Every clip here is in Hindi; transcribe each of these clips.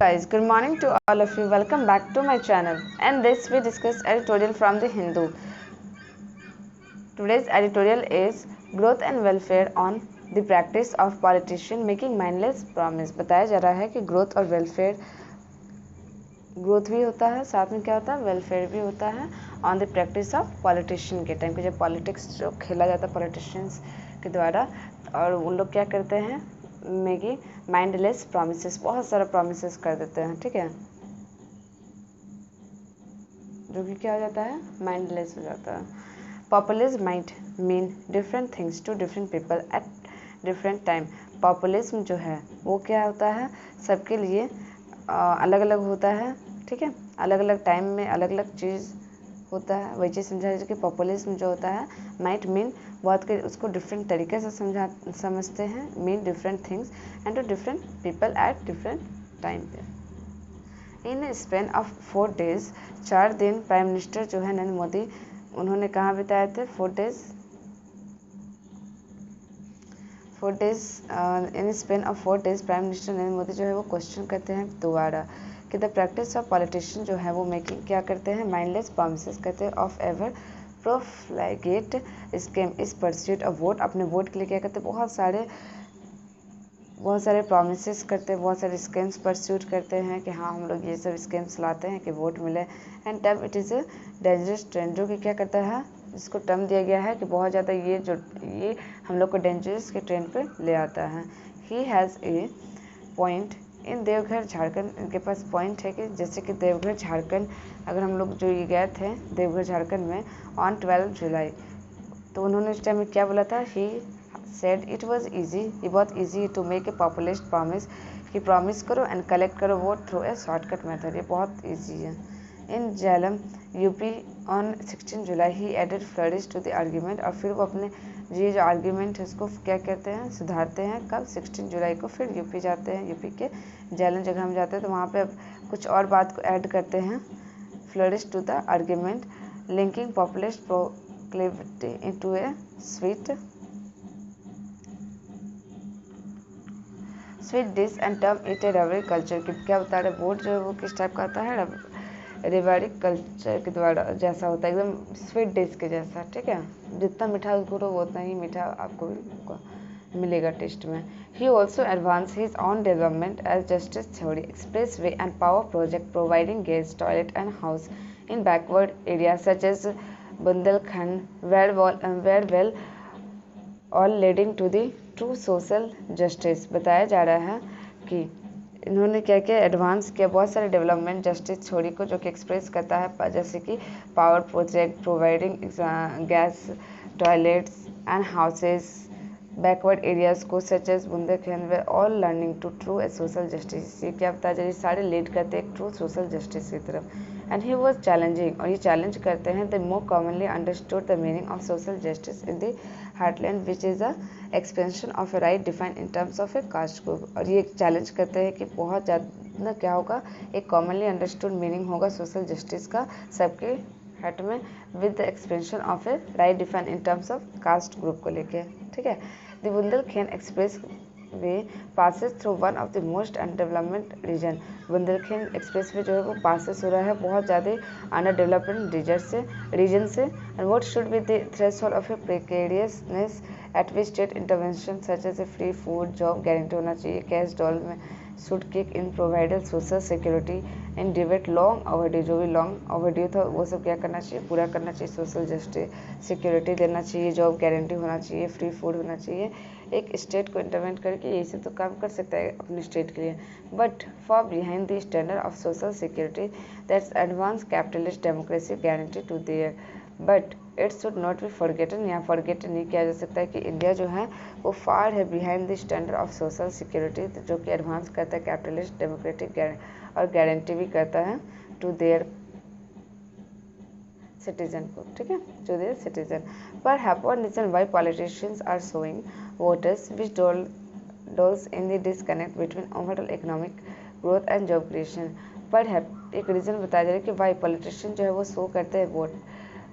Guys, good morning to all of you. Welcome back to my channel. And this we discuss editorial from the Hindu. Today's editorial is growth and welfare on the practice of politician making mindless promise. बताया जा रहा है कि ग्रोथ और वेलफेयर, ग्रोथ भी होता है, साथ में क्या होता है, वेलफेयर भी होता है on the practice of politician के टाइम पे, जब पॉलिटिक्स जो खेला जाता है पॉलिटिशियंस के द्वारा, और उन लोग क्या करते हैं, मेकिंग माइंडलेस प्रॉमिसेस, बहुत सारा प्रॉमिसेस कर देते हैं, ठीक है, जो कि क्या हो जाता है, माइंडलेस हो जाता है। Populism might mean different things to different people at different time. Populism जो है वो क्या होता है, सबके लिए अलग अलग होता है, ठीक है, अलग अलग टाइम में अलग अलग चीज़ होता है। वही चीज़ समझा कि पॉपुलिज्म जो होता है माइट मीन, बहुत के उसको डिफरेंट तरीके से समझते हैं, mean different things and to different people at different time पे। इन स्पेन ऑफ 4 days, 4 दिन प्राइम मिनिस्टर जो है नरेंद्र मोदी, उन्होंने कहाँ बिताए थे, 4 days in span of 4 days prime minister Narendra Modi जो है वो क्वेश्चन करते हैं दोबारा कि द प्रैक्टिस ऑफ पॉलिटिशियन जो है वो मेकिंग क्या करते हैं, माइंडलेस प्रॉमिसेस करते हैं ऑफ एवर प्रोफ्लाइगेट स्कीम इस परस्यूट ऑफ वोट। अपने वोट के लिए क्या करते हैं, बहुत सारे प्रॉमिसेस करते हैं, बहुत सारे स्कीम्स परस्यूट करते हैं कि हाँ हम लोग ये सब स्कीम्स लाते हैं कि वोट मिले। And term it is a dangerous trend, जो कि क्या करता है, इसको टर्म दिया गया है कि बहुत ज़्यादा ये हम लोग को डेंजरस के ट्रेंड पे ले आता है। He has a point in Deoghar Jharkhand, इनके पास पॉइंट है कि जैसे कि देवघर झारखंड, अगर हम लोग जो ये गए थे देवघर झारखंड में ऑन 12 जुलाई, तो उन्होंने उस टाइम में क्या बोला था, he said it was easy, ये बहुत easy to make a populist promise, कि प्रॉमिस करो एंड कलेक्ट करो vote through a shortcut method, ये बहुत इजी है। In Jhelum UP on 16 July he added flourish to the argument, और फिर वो अपने ये जो आर्ग्यूमेंट है उसको क्या कहते हैं, सुधारते हैं। कब, 16 जुलाई को फिर यूपी जाते हैं, यूपी के झेलम जगह में जाते हैं, तो वहाँ पे अब कुछ और बात को ऐड करते हैं, flourish to the argument linking populist proclivity into a sweet dish and term it a rabri culture, कि क्या बता रहे, वोट जो है वो किस टाइप का आता है, रिवारिक कल्चर के द्वारा जैसा होता है, एकदम स्वीट डिश के जैसा, ठीक है, जितना मीठा उसको वो उतना ही मीठा आपको भी मिलेगा टेस्ट में। He also advance his on development as justice theory, expressway and power project providing gas, toilet and house in backward area such as Bundelkhand were well all leading to the true social justice. बताया जा रहा है कि इन्होंने क्या क्या एडवांस किया, बहुत सारे डेवलपमेंट जस्टिस थ्योरी को, जो कि एक्सप्रेस करता है जैसे कि power project providing gas, toilets and houses backward areas को, such as Bundelkhand way all learning to true a social justice, ये क्या बताया जाए, सारे लीड करते हैं एक ट्रू सोशल जस्टिस की तरफ। एंड ही वॉज चैलेंजिंग, और ये चैलेंज करते हैं the more commonly understood the meaning of social justice in the heartland which is a expansion of a right defined in terms of A caste group. और ये चैलेंज करते हैं कि बहुत ज़्यादा क्या होगा, एक कॉमनली अंडरस्टूड मीनिंग होगा सोशल जस्टिस का सबके हार्ट में, with the expansion of a right defined in terms of caste group को लेके, ठीक है। The Bundelkhand expressway passes through one of the most undevelopment region, Bundelkhand expressway जो है वो पासेस हो रहा है बहुत ज़्यादा अंडर डेवलपमेंट रीजन से। And what should be the threshold of a precariousness at which state intervention such as a free food job guarantee होना चाहिए, कैश डॉल में should kick in provided social security and debate long overdue, जो भी लॉन्ग ओवरड्यू था वो सब क्या करना चाहिए, पूरा करना चाहिए, सोशल जस्टिस सिक्योरिटी देना चाहिए, जॉब गारंटी होना चाहिए, फ्री फूड होना चाहिए। एक स्टेट को इंटरवेंट करके यही सब तो काम कर सकता है अपने स्टेट के लिए, but for behind the standard of social security that's advance capitalist democracy guarantee to their, but it should not be forgotten, यहाँ फॉरगेटन नहीं किया जा सकता है कि इंडिया जो है वो फार है behind the standard of social security, जो कि एडवांस करता है कैपिटलिस्ट डेमोक्रेटिक और गारंटी भी करता है टू देयर सिटीजन को, ठीक है, टू देयर सिटीजन। पर one reason why politicians are showing voters which doles in the disconnect between overall economic growth and job creation. पर एक रीज़न बताया जा रहा है कि वाई पॉलिटिशियन जो है वो शो करते हैं वोट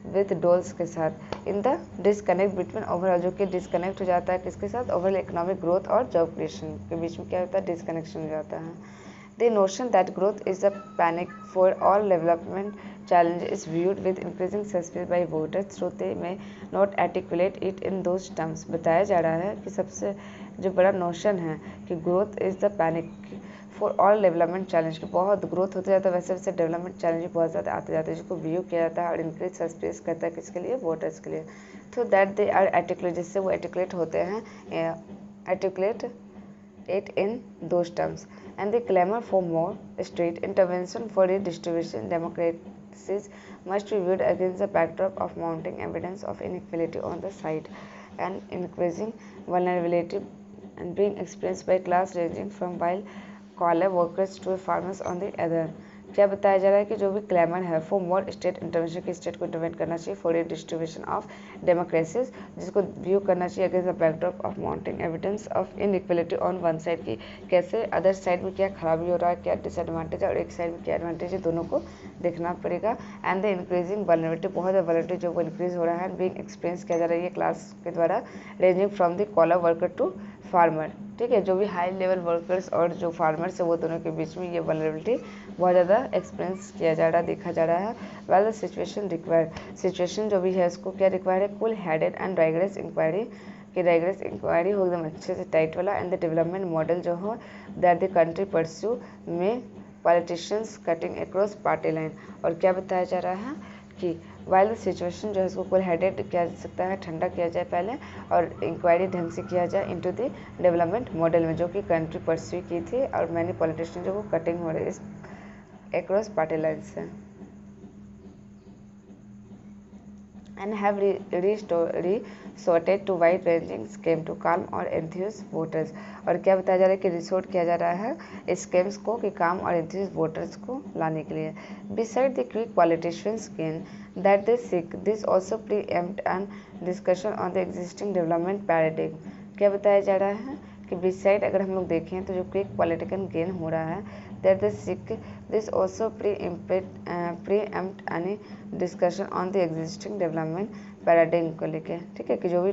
विद डोल्स के साथ इन द डिसकनेक्ट बिटवीन ओवरऑल, जो कि डिसकनेक्ट हो जाता है किसके साथ, ओवरऑल इकोनॉमिक ग्रोथ और जॉब क्रिएशन के बीच में क्या होता है, डिसकनेक्शन हो जाता है। The notion that growth is a panic for all development challenge is viewed with increasing suspicion by voters through they may not articulate it in those terms। बताया जा रहा है कि सबसे जो बड़ा नोशन है कि growth is the panic for all development challenge की बहुत ग्रोथ होते जाता है, वैसे वैसे डेवलपमेंट चैलेंज बहुत ज़्यादा आते जाते हैं, जिसको व्यू किया जाता है और इंक्रीज सस्पेंस करता है किसके लिए, वोटर्स के लिए। तो दैट दे आर आर्टिकुलेट, जिससे वो आर्टिकुलेट होते हैं, articulate it in those terms, and the clamor for more state intervention for redistribution democracies must be viewed against the backdrop of mounting evidence of inequality on the side and increasing vulnerability and being experienced by class ranging from while collar workers to farmers on the other। क्या बताया जा रहा है कि जो भी क्लेमर है फॉर मोर स्टेट इंटरवेंशन, की स्टेट को इंटरवेंट करना चाहिए फॉर डिस्ट्रीब्यूशन ऑफ डेमोक्रेसीज, जिसको व्यू करना चाहिए against the backdrop of mounting evidence of inequality on one side, की कैसे अदर साइड में क्या खराबी हो रहा है, क्या डिसएडवांटेज और एक साइड में क्या एडवांटेज है, दोनों को देखना पड़ेगा। एंड द इंक्रीजिंग वल्नरेबिलिटी, बहुत ज़्यादा वल्नरेबिलिटी जो वो इंक्रीज हो रहा है, बीइंग एक्सपीरियंस किया जा रहा है ये क्लास के द्वारा, ranging from the collar worker to farmer. ठीक है, जो भी हाई लेवल वर्कर्स और जो फार्मर्स है वो दोनों के बीच में ये वल्नरेबिलिटी बहुत ज़्यादा एक्सपीरियंस किया जा रहा है, देखा जा रहा है। Well the situation required, situation जो भी है उसको क्या रिक्वायर्ड है, cool headed and rigorous inquiry, कि राइगरस इंक्वायरी हो एकदम अच्छे से टाइट वाला, एंड द डेवलपमेंट मॉडल जो हो दैट द कंट्री परस्यू में politicians cutting across party line. और क्या बताया जा रहा है कि वाइल द सिचुएशन जो है उसको कूल हेडेड किया जा सकता है, ठंडा किया जाए पहले, और इंक्वायरी ढंग से किया जाए इनटू द डेवलपमेंट मॉडल में जो कि कंट्री परस्यू की थी, और मैनी पॉलिटिशियन जो वो कटिंग हो रहे इस अक्रॉस पार्टी लाइन से, and have resorted to wide-ranging scheme to calm और enthuse voters। और क्या बताया जा रहा है कि रिसोर्ट किया जा रहा है स्कीम्स को कि काम और enthuse voters को लाने के लिए। Beside the quick politicians gain that they seek, this also preempt and discussion on the existing development paradigm। क्या बताया जा रहा है कि बिसाइड अगर हम लोग देखें तो जो क्विक पॉलिटिकल गेन हो रहा है, that the sick this also pre-empt any discussion on the existing development paradigm को लेके। ठीक है, कि जो भी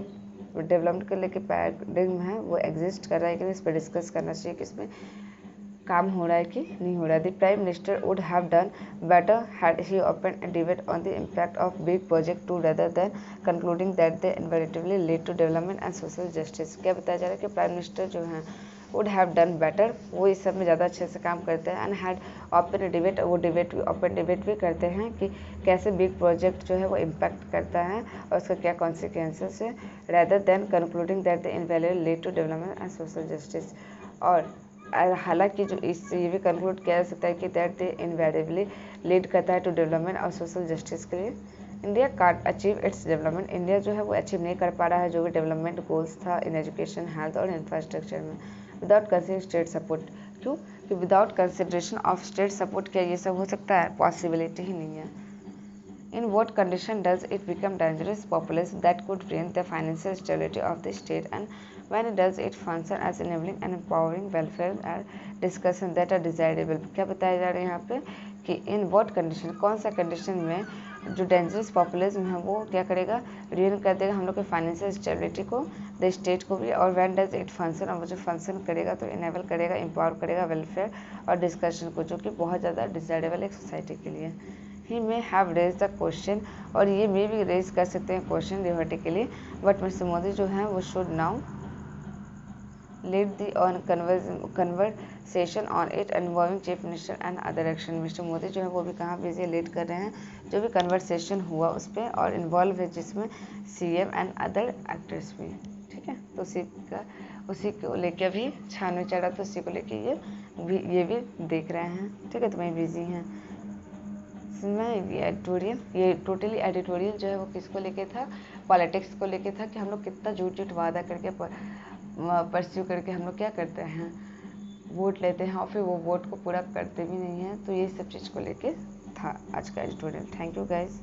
डेवलपमेंट को लेके पैराडिग्म है वो एग्जिस्ट कर रहा है कि नहीं, इस पर डिस्कस करना चाहिए कि इसमें काम हो रहा है कि नहीं हो रहा है। The prime minister would have done better had he open a debate on the impact of big project to rather than concluding that they invariably lead to development and social justice. क्या बताया जा रहा है कि प्राइम मिनिस्टर जो हैं वुड हैव डन बेटर, वो इस सब में ज़्यादा अच्छे से काम करते हैं, एंड हैड ओपन डिबेट, वो डिबेट भी ओपन डिबेट भी करते हैं कि कैसे बिग प्रोजेक्ट जो है वो इम्पैक्ट करता है और उसका क्या कॉन्सिक्वेंसेस है, rather than concluding that the invaluable lead to development and social justice. और हालांकि जो इससे ये भी कंक्लूड किया जा सकता है कि दैट दे इनवैल्यूएबली लीड करता है टू डेवलपमेंट और सोशल जस्टिस के लिए। India can't achieve its development, India जो है वो अचीव नहीं कर पा रहा है जो भी डेवलपमेंट गोल्स था इन एजुकेशन, हेल्थ और इंफ्रास्ट्रक्चर में, विदाउट कंसिडरिंग स्टेट सपोर्ट। क्यों कि without consideration of state support क्या ये सब हो सकता है, पॉसिबिलिटी ही नहीं है। In what condition does it become dangerous population that could drain the financial stability of the state, and when does it function as enabling and empowering welfare and discussion that are desirable। क्या बताया जा रहा है यहाँ पे कि इन what condition, कौन सा कंडीशन में जो डेंजरस पॉपुलिज्म है वो क्या करेगा, ड्रेन कर देगा हम लोग के फाइनेंशियल स्टेबिलिटी को, द स्टेट को भी, और व्हेन डज इट फंक्शन, और वो जो फंक्शन करेगा तो इनेबल करेगा, एम्पावर करेगा वेलफेयर और डिस्कशन को, जो कि बहुत ज़्यादा डिजायरेबल एक सोसाइटी के लिए। He may have raise the question, और ये मे भी रेज कर सकते हैं question theoretically, but mister Modi जो है वो should now lead the on conversation on it involving chief minister and other action. Mister Modi जो है वो भी कहाँ बिजी लीड कर रहे हैं, जो भी कन्वर्सेशन हुआ उस पर और इन्वॉल्व है जिसमें सीएम एंड अदर एक्टर्स भी। ठीक है, तो उसी को लेके अभी छानवी चढ़ा, तो उसी को लेके ये भी देख रहे हैं। ठीक है, तो वहीं बिजी हैं। मैं ये टोटली एडिटोरियल जो है वो किसको लेके था, पॉलिटिक्स को लेके था, कि हम लोग कितना झूठ वादा करके परस्यू करके हम लोग क्या करते हैं, वोट लेते हैं और फिर वो वोट को पूरा करते भी नहीं हैं। तो ये सब चीज़ को लेके था आज का एडिटोरियल। Thank you guys.